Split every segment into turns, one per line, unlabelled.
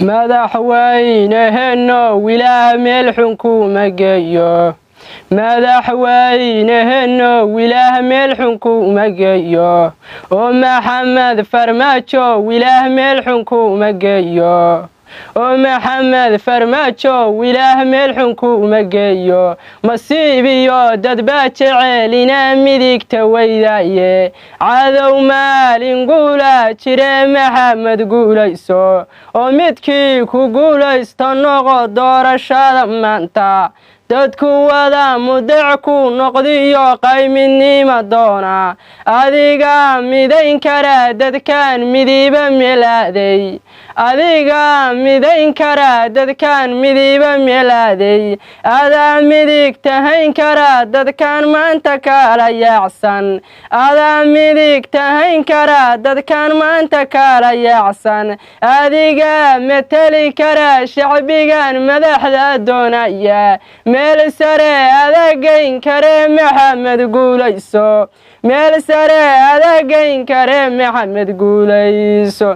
madaxweyneheenno wilaah meel xun kuma geeyo madaxweyneheenno wilaah meel xun kuma geeyo oo maxamed farmaajo wilaah meel xun kuma geeyo oo maxamed farmaajo wilaah meel xun kuma geeyo masiib iyo dad baa jecel inaa midigta weydaaye cadow maalin guula jire maxamed guulayso oo midkii ku guulaysto noqo doorashada maanta dadku wada mudac ku noqdiyo qayminimo doona adiga midayn kara dadkan midiba melaaday adiga midayn kara dadkan midiba melaaday adaa midig tahayn kara dadkan maanta kala yaacsan adaa midig tahayn kara dadkan maanta kala yaacsan adiga matali kara shacbigan madaxda doonaya meel sare adagayn kare maxamed guulayso meel sare adagayn kare maxamed guulayso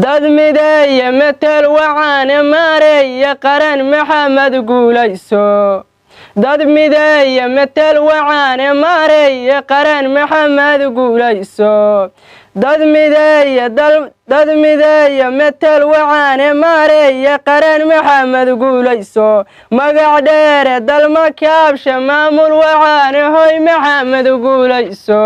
dad mideeya matal wacaane maareeya qaran maxamed guulayso dad mideeya matal wacaane maareeya qaran maxamed guulayso dad mideeya matal wacaane maareeya qaran maxamed guulayso magac dheere dalma kaabsha maamul wacaane hoy maxamed guulayso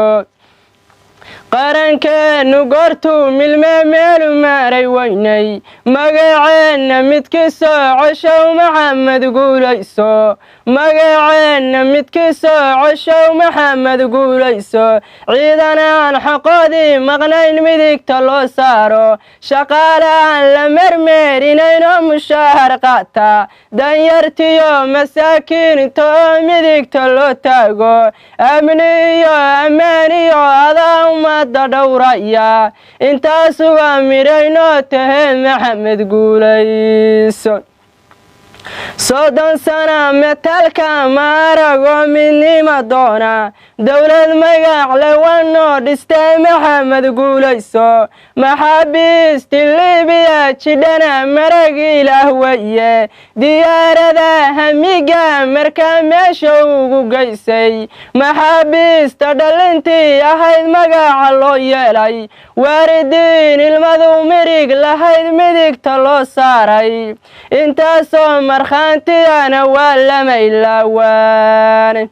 qarankeenu goortuu milmee meelu maaray weynay magaceenna midkii soo coshow maxamed guulayso magaceenna midkii soo coshow maxamed guulayso ciidanaan xaqoodii maqnayn midigta loo saaro shaqaale aan la mermeerinaynoo mushaahar qaata danyartiyo masaakiinta oo midigta loo taago amni iyo ammaan iyo adaa ummadda dhowraya intaasuga midhaynoo tahe maxamed guulayso soddon sana metalka maarago midnimo doona dowlad magac lewanoo dhistee maxamed guulayso maxaabiisti libiya jidhana marag ilaah weye diyaarada hamiga markaa meesha ugu geysay maxaabiista dhalintii ahayd magaca loo yeelay waaridiin ilmadu mirig lahayd midigta loo saaray intaasoo markhaantiyana waa lama ilaawaan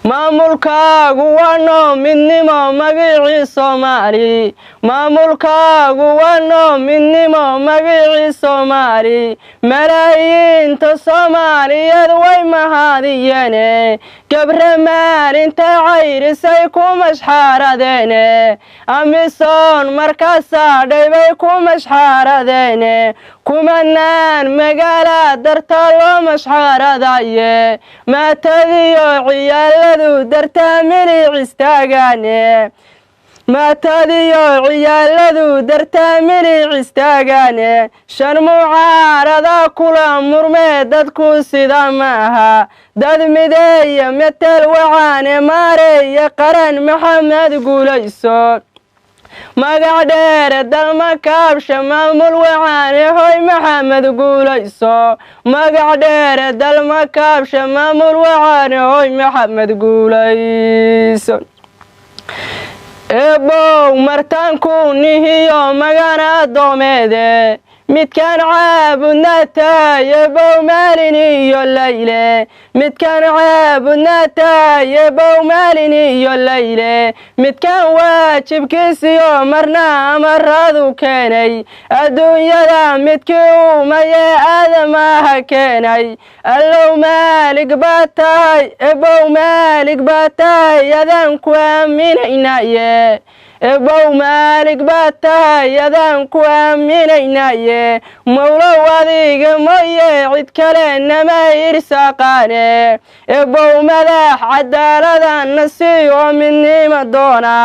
maamulkaagu waanoo midnimo magicii soomaali maamulkaagu waanoo midnimo magicii soomaali malaayiinta soomaaliyeed way mahadiyeene gabre maalinta cayrisay ku mashxaaradeene amisoon markaasaa dhaybay ku mashxaaradeene kumanaan magaala darta loo mashxaaradaye maatadiyo ciyaaladu dartaa milic istaagaane maatadiyo ciyaaladu dartaa milic istaagaane shan mucaarada kula murmee dadku sida ma aha dad mideeya matal wacaane maareeya qaran maxamed guulayso magac dheere dalma kaabsha maamul wacaane hoy maxamed guulayso magac dheere dalma kaabsha maamul wacaane hoy maxamed guulayso eebow martaanku nihiyo magana addoomeede midkaan caabudna tahay eebow maalin iyo layle midkaan caabudna tahay eebow maalin iyo layle midkaan waajibkiisiyo marna amaradu keenay adduunyada midkii umayee aadamaha keenay allow maalig baa tahay eebow maalig baa tahay adaan ku aaminaynaye eebow maalig baa tahay adaan ku aaminaynaye mawlow adiga mooye cid kale nama irsaaqaane eebow madax cadaaladana sii oo midnimo doona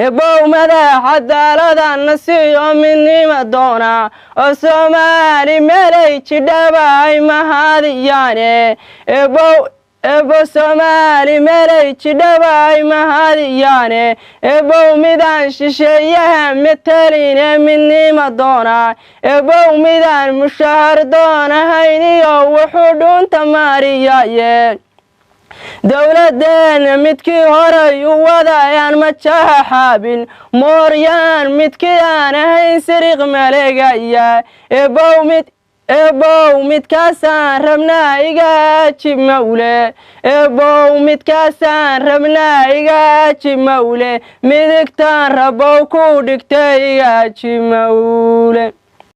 eebow madax cadaaladana sii oo midnimo doona oo soomaali meelay jidhaba ay mahadiyaane eebow ebo Soomaali meelay jidhaba ay mahadiyaane ebow midaan shisheeyaha mataline midnima doona ebow midaan mushahar doonahayn iyo wuxuu dhuunta maariyaye dowladeena midkii horay u wadayaan majaha xaabin mooryaan midkii aan ahayn siriq maleegaya ebow midkaasaan rabnaa iga ajib mawle ebow midkaasaan rabnaa iga ajib mawle midigtaan rabow ku dhigtay iga ajib mawle